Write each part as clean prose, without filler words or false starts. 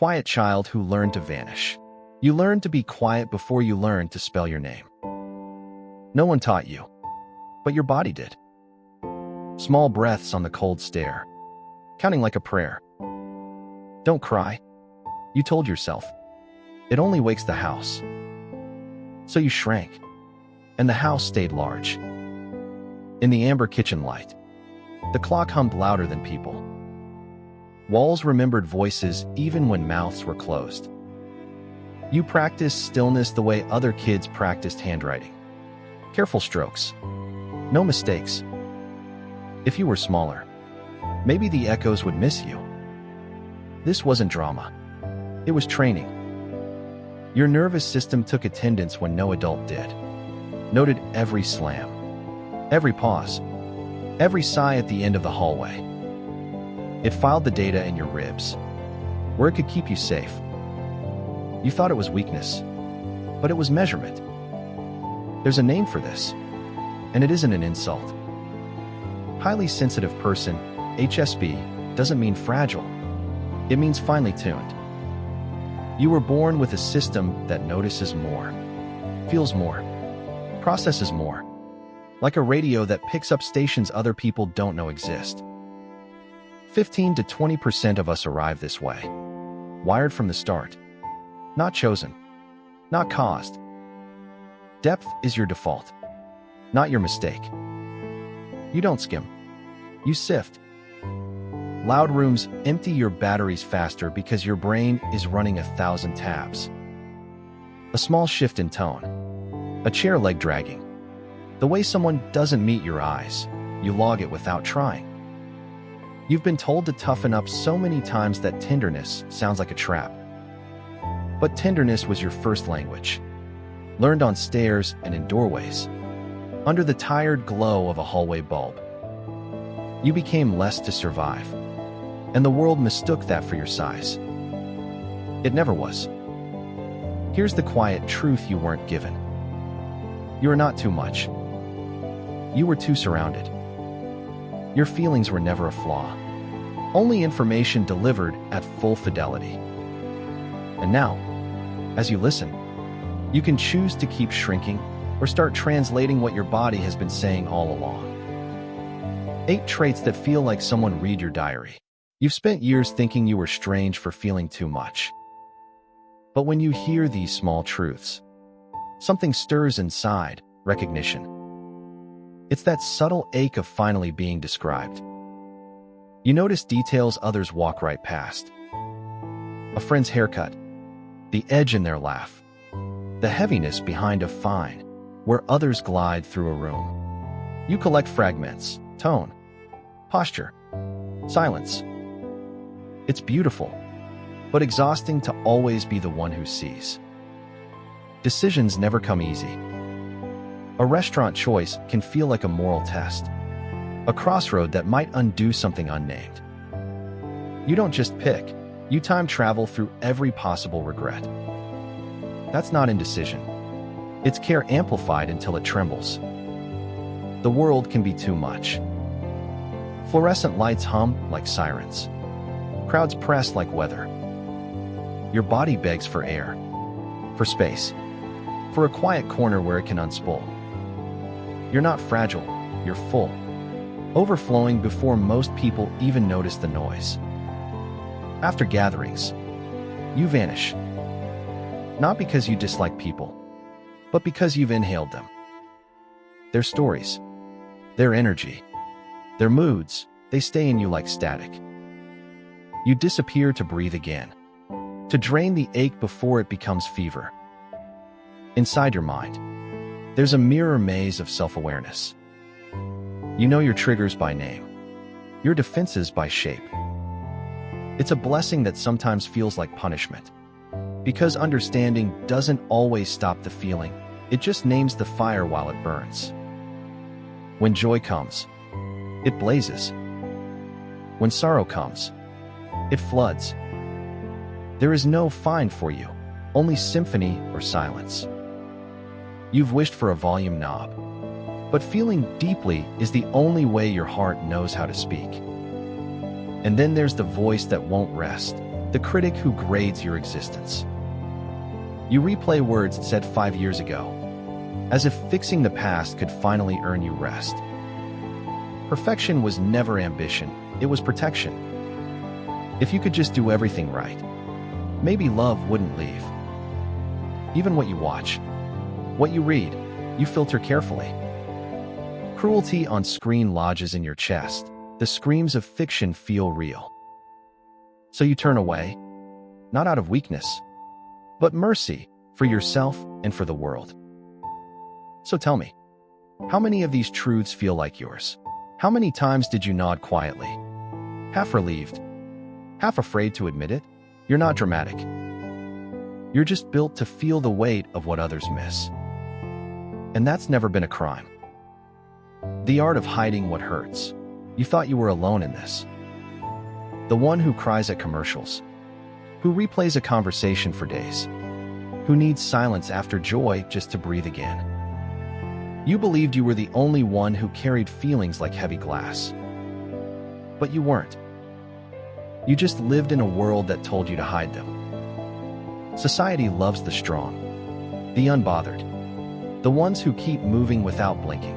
quiet child who learned to vanish. You learned to be quiet before you learned to spell your name. No one taught you, but your body did. Small breaths on the cold stair, counting like a prayer. Don't cry, you told yourself. It only wakes the house. So you shrank, and the house stayed large. In the amber kitchen light, the clock hummed louder than people. Walls remembered voices even when mouths were closed. You practiced stillness the way other kids practiced handwriting. Careful strokes, no mistakes. If you were smaller, maybe the echoes would miss you. This wasn't drama. It was training. Your nervous system took attendance when no adult did. Noted every slam, every pause, every sigh at the end of the hallway. It filed the data in your ribs, where it could keep you safe. You thought it was weakness, but it was measurement. There's a name for this, and it isn't an insult. Highly sensitive person, HSP, doesn't mean fragile. It means finely tuned. You were born with a system that notices more, feels more, processes more, like a radio that picks up stations other people don't know exist. 15 to 20% of us arrive this way, wired from the start, not chosen, not caused. Depth is your default, not your mistake. You don't skim, you sift. Loud rooms empty your batteries faster because your brain is running 1,000 tabs. A small shift in tone, a chair leg dragging, the way someone doesn't meet your eyes, you log it without trying. You've been told to toughen up so many times that tenderness sounds like a trap. But tenderness was your first language, learned on stairs and in doorways, under the tired glow of a hallway bulb. You became less to survive, and the world mistook that for your size. It never was. Here's the quiet truth you weren't given. You are not too much. You were too surrounded. Your feelings were never a flaw, only information delivered at full fidelity. And now, as you listen, you can choose to keep shrinking or start translating what your body has been saying all along. 8 traits that feel like someone read your diary. You've spent years thinking you were strange for feeling too much. But when you hear these small truths, something stirs inside, recognition. It's that subtle ache of finally being described. You notice details others walk right past. A friend's haircut, the edge in their laugh, the heaviness behind a fine, where others glide through a room. You collect fragments, tone, posture, silence. It's beautiful, but exhausting to always be the one who sees. Decisions never come easy. A restaurant choice can feel like a moral test, a crossroad that might undo something unnamed. You don't just pick, you time travel through every possible regret. That's not indecision. It's care amplified until it trembles. The world can be too much. Fluorescent lights hum like sirens. Crowds press like weather. Your body begs for air, for space, for a quiet corner where it can unspool. You're not fragile, you're full, overflowing before most people even notice the noise. After gatherings, you vanish. Not because you dislike people, but because you've inhaled them. Their stories, their energy, their moods, they stay in you like static. You disappear to breathe again, to drain the ache before it becomes fever. Inside your mind, there's a mirror maze of self-awareness. You know your triggers by name, your defenses by shape. It's a blessing that sometimes feels like punishment, because understanding doesn't always stop the feeling, it just names the fire while it burns. When joy comes, it blazes. When sorrow comes, it floods. There is no fine for you, only symphony or silence. You've wished for a volume knob, but feeling deeply is the only way your heart knows how to speak. And then there's the voice that won't rest, the critic who grades your existence. You replay words said 5 years ago, as if fixing the past could finally earn you rest. Perfection was never ambition, it was protection. If you could just do everything right, maybe love wouldn't leave. Even what you watch, what you read, you filter carefully. Cruelty on screen lodges in your chest. The screams of fiction feel real. So you turn away, not out of weakness, but mercy for yourself and for the world. So tell me, how many of these truths feel like yours? How many times did you nod quietly, half relieved, half afraid to admit it? You're not dramatic. You're just built to feel the weight of what others miss. And that's never been a crime. The art of hiding what hurts. You thought you were alone in this. The one who cries at commercials, who replays a conversation for days, who needs silence after joy just to breathe again. You believed you were the only one who carried feelings like heavy glass. But you weren't. You just lived in a world that told you to hide them. Society loves the strong, the unbothered, the ones who keep moving without blinking.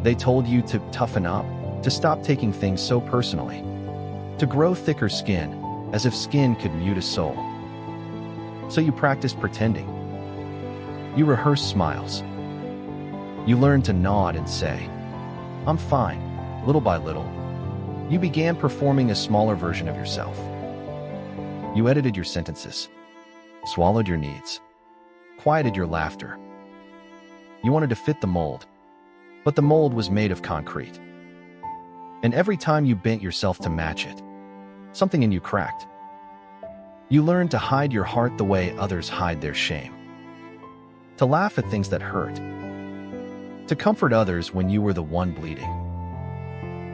They told you to toughen up, to stop taking things so personally, to grow thicker skin, as if skin could mute a soul. So you practiced pretending. You rehearsed smiles. You learned to nod and say, "I'm fine," little by little. You began performing a smaller version of yourself. You edited your sentences, swallowed your needs, quieted your laughter. You wanted to fit the mold, but the mold was made of concrete. And every time you bent yourself to match it, something in you cracked. You learned to hide your heart the way others hide their shame. To laugh at things that hurt. To comfort others when you were the one bleeding.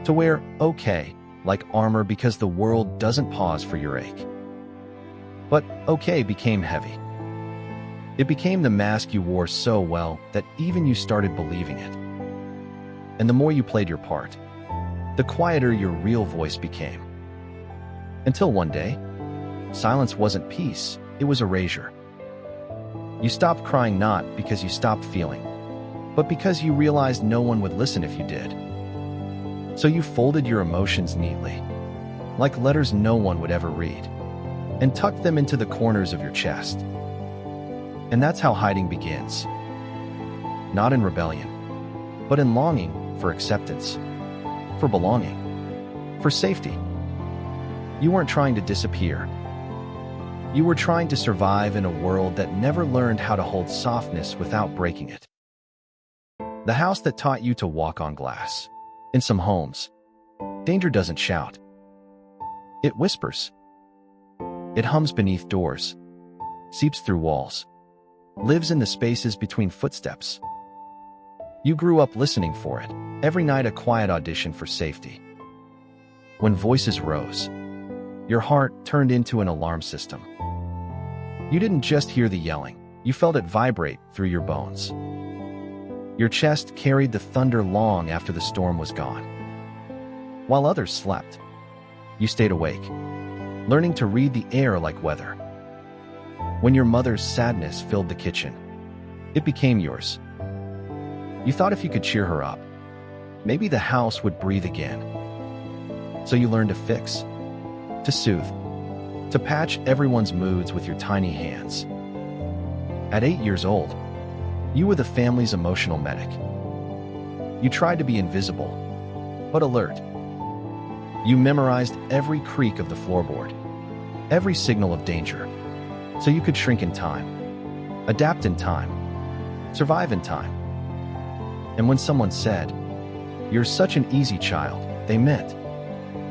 To wear okay like armor because the world doesn't pause for your ache. But okay became heavy. It became the mask you wore so well that even you started believing it. And the more you played your part, the quieter your real voice became. Until one day, silence wasn't peace, it was erasure. You stopped crying not because you stopped feeling, but because you realized no one would listen if you did. So you folded your emotions neatly, like letters no one would ever read, and tucked them into the corners of your chest. And that's how hiding begins. Not in rebellion, but in longing for acceptance, for belonging, for safety. You weren't trying to disappear. You were trying to survive in a world that never learned how to hold softness without breaking it. The house that taught you to walk on glass. In some homes, danger doesn't shout. It whispers. It hums beneath doors, seeps through walls, lives in the spaces between footsteps. You grew up listening for it, every night a quiet audition for safety. When voices rose, your heart turned into an alarm system. You didn't just hear the yelling, you felt it vibrate through your bones. Your chest carried the thunder long after the storm was gone. While others slept, you stayed awake, learning to read the air like weather. When your mother's sadness filled the kitchen, it became yours. You thought if you could cheer her up, maybe the house would breathe again. So you learned to fix, to soothe, to patch everyone's moods with your tiny hands. At 8 years old, you were the family's emotional medic. You tried to be invisible, but alert. You memorized every creak of the floorboard, every signal of danger, so you could shrink in time, adapt in time, survive in time. And when someone said, "You're such an easy child," they meant,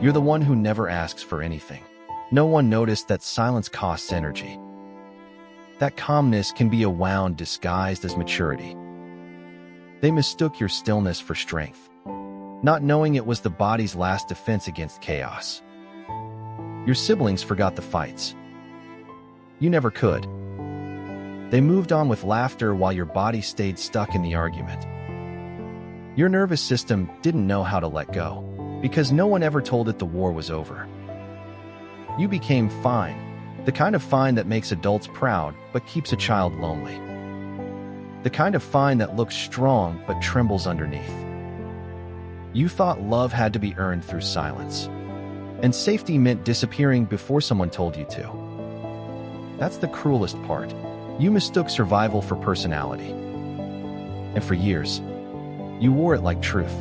you're the one who never asks for anything. No one noticed that silence costs energy. That calmness can be a wound disguised as maturity. They mistook your stillness for strength, not knowing it was the body's last defense against chaos. Your siblings forgot the fights. You never could. They moved on with laughter while your body stayed stuck in the argument. Your nervous system didn't know how to let go, because no one ever told it the war was over. You became fine, the kind of fine that makes adults proud but keeps a child lonely. The kind of fine that looks strong but trembles underneath. You thought love had to be earned through silence, and safety meant disappearing before someone told you to. That's the cruelest part. You mistook survival for personality. And for years, you wore it like truth.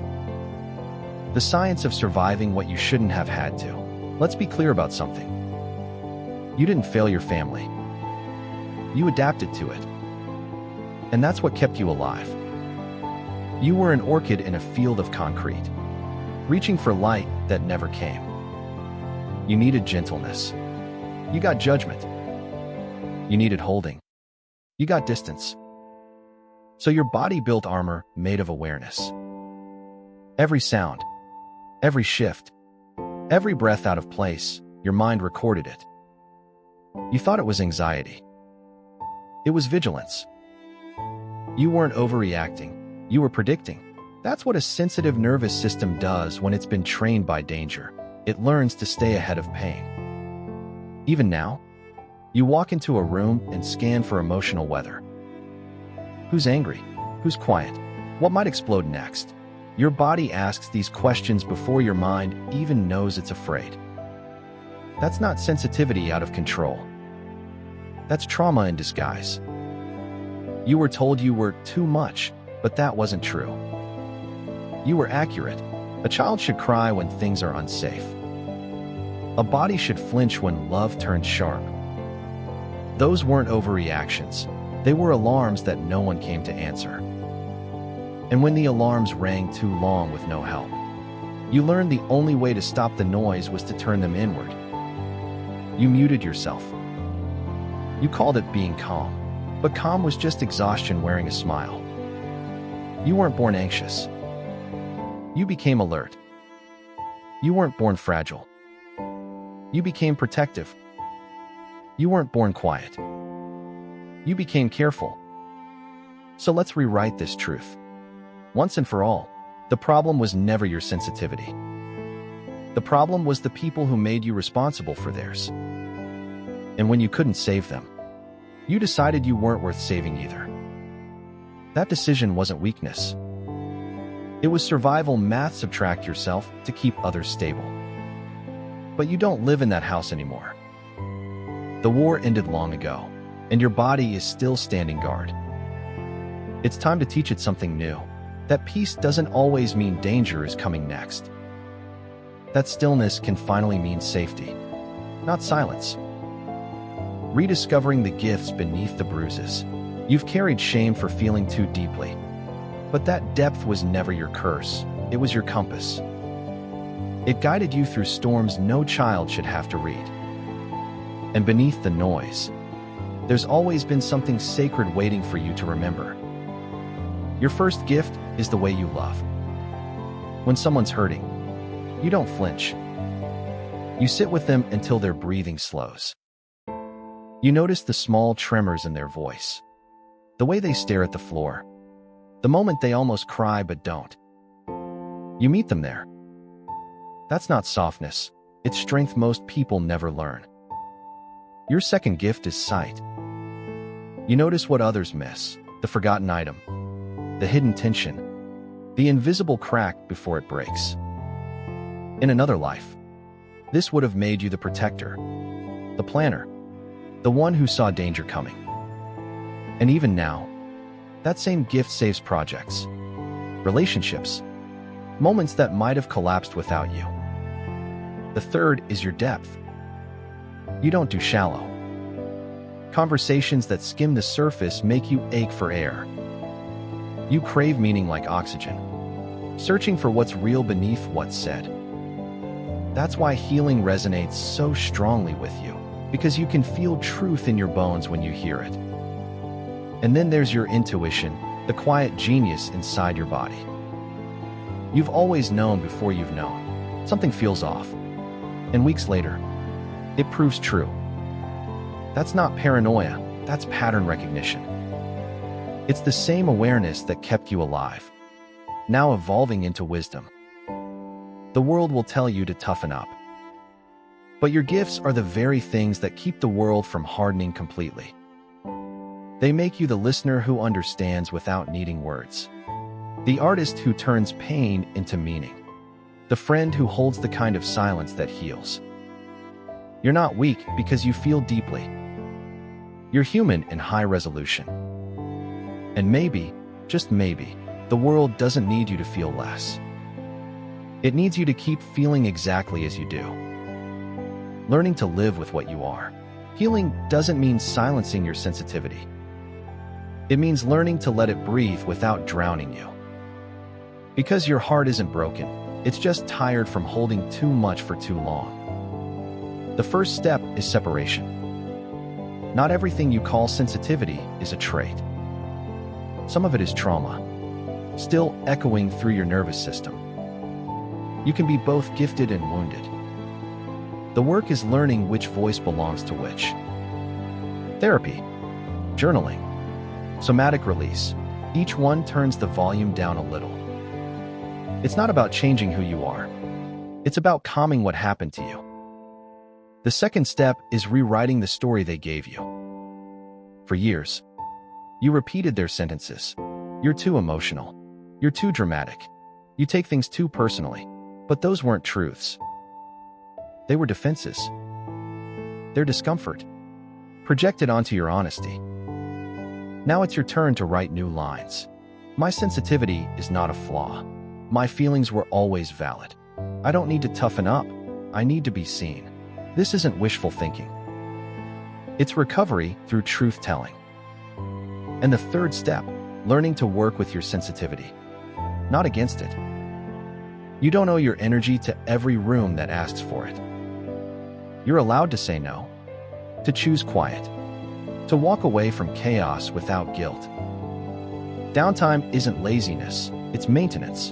The science of surviving what you shouldn't have had to. Let's be clear about something. You didn't fail your family. You adapted to it. And that's what kept you alive. You were an orchid in a field of concrete, reaching for light that never came. You needed gentleness. You got judgment. You needed holding. You got distance. So your body built armor made of awareness. Every sound, every shift, every breath out of place, your mind recorded it. You thought it was anxiety. It was vigilance. You weren't overreacting. You were predicting. That's what a sensitive nervous system does when it's been trained by danger. It learns to stay ahead of pain. Even now, you walk into a room and scan for emotional weather. Who's angry? Who's quiet? What might explode next? Your body asks these questions before your mind even knows it's afraid. That's not sensitivity out of control. That's trauma in disguise. You were told you were too much, but that wasn't true. You were accurate. A child should cry when things are unsafe. A body should flinch when love turns sharp. Those weren't overreactions. They were alarms that no one came to answer. And when the alarms rang too long with no help, you learned the only way to stop the noise was to turn them inward. You muted yourself. You called it being calm, but calm was just exhaustion wearing a smile. You weren't born anxious. You became alert. You weren't born fragile. You became protective. You weren't born quiet. You became careful. So let's rewrite this truth. Once and for all, the problem was never your sensitivity. The problem was the people who made you responsible for theirs. And when you couldn't save them, you decided you weren't worth saving either. That decision wasn't weakness. It was survival math. Subtract yourself to keep others stable. But you don't live in that house anymore. The war ended long ago, and your body is still standing guard. It's time to teach it something new. That peace doesn't always mean danger is coming next. That stillness can finally mean safety, not silence. Rediscovering the gifts beneath the bruises. You've carried shame for feeling too deeply. But that depth was never your curse. It was your compass. It guided you through storms no child should have to read. And beneath the noise, there's always been something sacred waiting for you to remember. Your first gift is the way you love. When someone's hurting, you don't flinch. You sit with them until their breathing slows. You notice the small tremors in their voice, the way they stare at the floor, the moment they almost cry but don't. You meet them there. That's not softness. It's strength most people never learn. Your second gift is sight. You notice what others miss, the forgotten item, the hidden tension, the invisible crack before it breaks. In another life, this would have made you the protector, the planner, the one who saw danger coming. And even now, that same gift saves projects, relationships, moments that might have collapsed without you. The third is your depth. You don't do shallow. Conversations that skim the surface make you ache for air. You crave meaning like oxygen, searching for what's real beneath what's said. That's why healing resonates so strongly with you, because you can feel truth in your bones when you hear it. And then there's your intuition, the quiet genius inside your body. You've always known before you've known. Something feels off. And weeks later, it proves true. That's not paranoia, that's pattern recognition. It's the same awareness that kept you alive, now evolving into wisdom. The world will tell you to toughen up. But your gifts are the very things that keep the world from hardening completely. They make you the listener who understands without needing words, the artist who turns pain into meaning, the friend who holds the kind of silence that heals. You're not weak because you feel deeply. You're human in high resolution. And maybe, just maybe, the world doesn't need you to feel less. It needs you to keep feeling exactly as you do. Learning to live with what you are. Healing doesn't mean silencing your sensitivity. It means learning to let it breathe without drowning you. Because your heart isn't broken, it's just tired from holding too much for too long. The first step is separation. Not everything you call sensitivity is a trait. Some of it is trauma, still echoing through your nervous system. You can be both gifted and wounded. The work is learning which voice belongs to which. Therapy, journaling, somatic release, each one turns the volume down a little. It's not about changing who you are. It's about calming what happened to you. The second step is rewriting the story they gave you. For years, you repeated their sentences. You're too emotional. You're too dramatic. You take things too personally. But those weren't truths. They were defenses. Their discomfort, projected onto your honesty. Now it's your turn to write new lines. My sensitivity is not a flaw. My feelings were always valid. I don't need to toughen up. I need to be seen. This isn't wishful thinking. It's recovery through truth-telling. And the third step, learning to work with your sensitivity, not against it. You don't owe your energy to every room that asks for it. You're allowed to say no, to choose quiet, to walk away from chaos without guilt. Downtime isn't laziness, it's maintenance.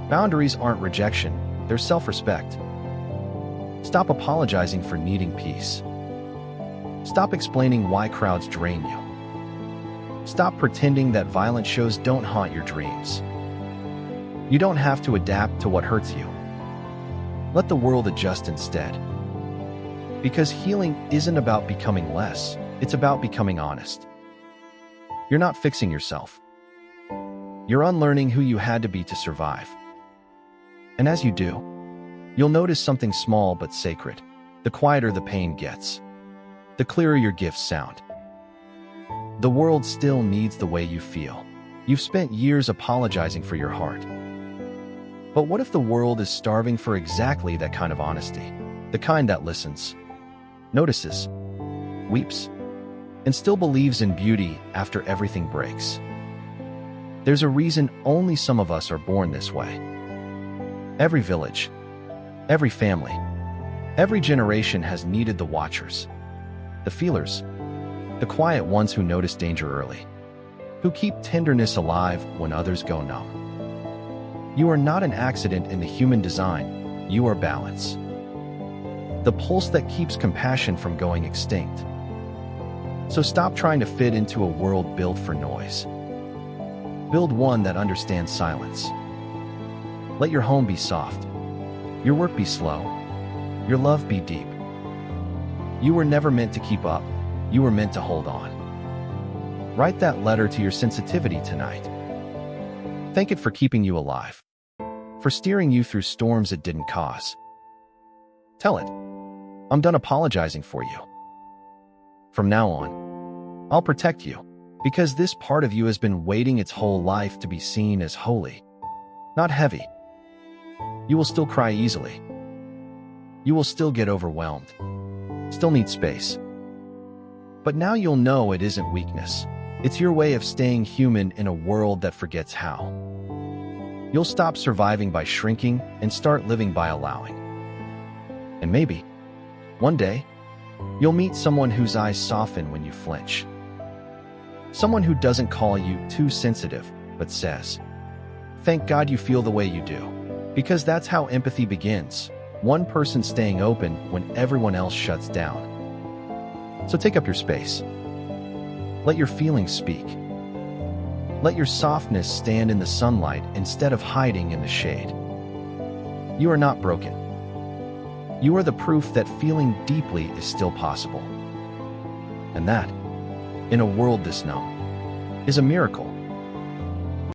Boundaries aren't rejection, they're self-respect. Stop apologizing for needing peace. Stop explaining why crowds drain you. Stop pretending that violent shows don't haunt your dreams. You don't have to adapt to what hurts you. Let the world adjust instead. Because healing isn't about becoming less, it's about becoming honest. You're not fixing yourself. You're unlearning who you had to be to survive. And as you do, you'll notice something small but sacred. The quieter the pain gets, the clearer your gifts sound. The world still needs the way you feel. You've spent years apologizing for your heart. But what if the world is starving for exactly that kind of honesty? The kind that listens, notices, weeps, and still believes in beauty after everything breaks. There's a reason only some of us are born this way. Every village, every family, every generation has needed the watchers, the feelers, the quiet ones who notice danger early, who keep tenderness alive when others go numb. You are not an accident in the human design, you are balance. The pulse that keeps compassion from going extinct. So stop trying to fit into a world built for noise. Build one that understands silence. Let your home be soft, your work be slow, your love be deep. You were never meant to keep up, you were meant to hold on. Write that letter to your sensitivity tonight. Thank it for keeping you alive, for steering you through storms it didn't cause. Tell it, I'm done apologizing for you. From now on, I'll protect you, because this part of you has been waiting its whole life to be seen as holy, not heavy. You will still cry easily. You will still get overwhelmed, still need space. But now you'll know it isn't weakness. It's your way of staying human in a world that forgets how. You'll stop surviving by shrinking and start living by allowing. And maybe, one day, you'll meet someone whose eyes soften when you flinch. Someone who doesn't call you too sensitive, but says, "Thank God you feel the way you do." Because that's how empathy begins. One person staying open when everyone else shuts down. So take up your space. Let your feelings speak. Let your softness stand in the sunlight instead of hiding in the shade. You are not broken. You are the proof that feeling deeply is still possible. And that, in a world this numb, is a miracle.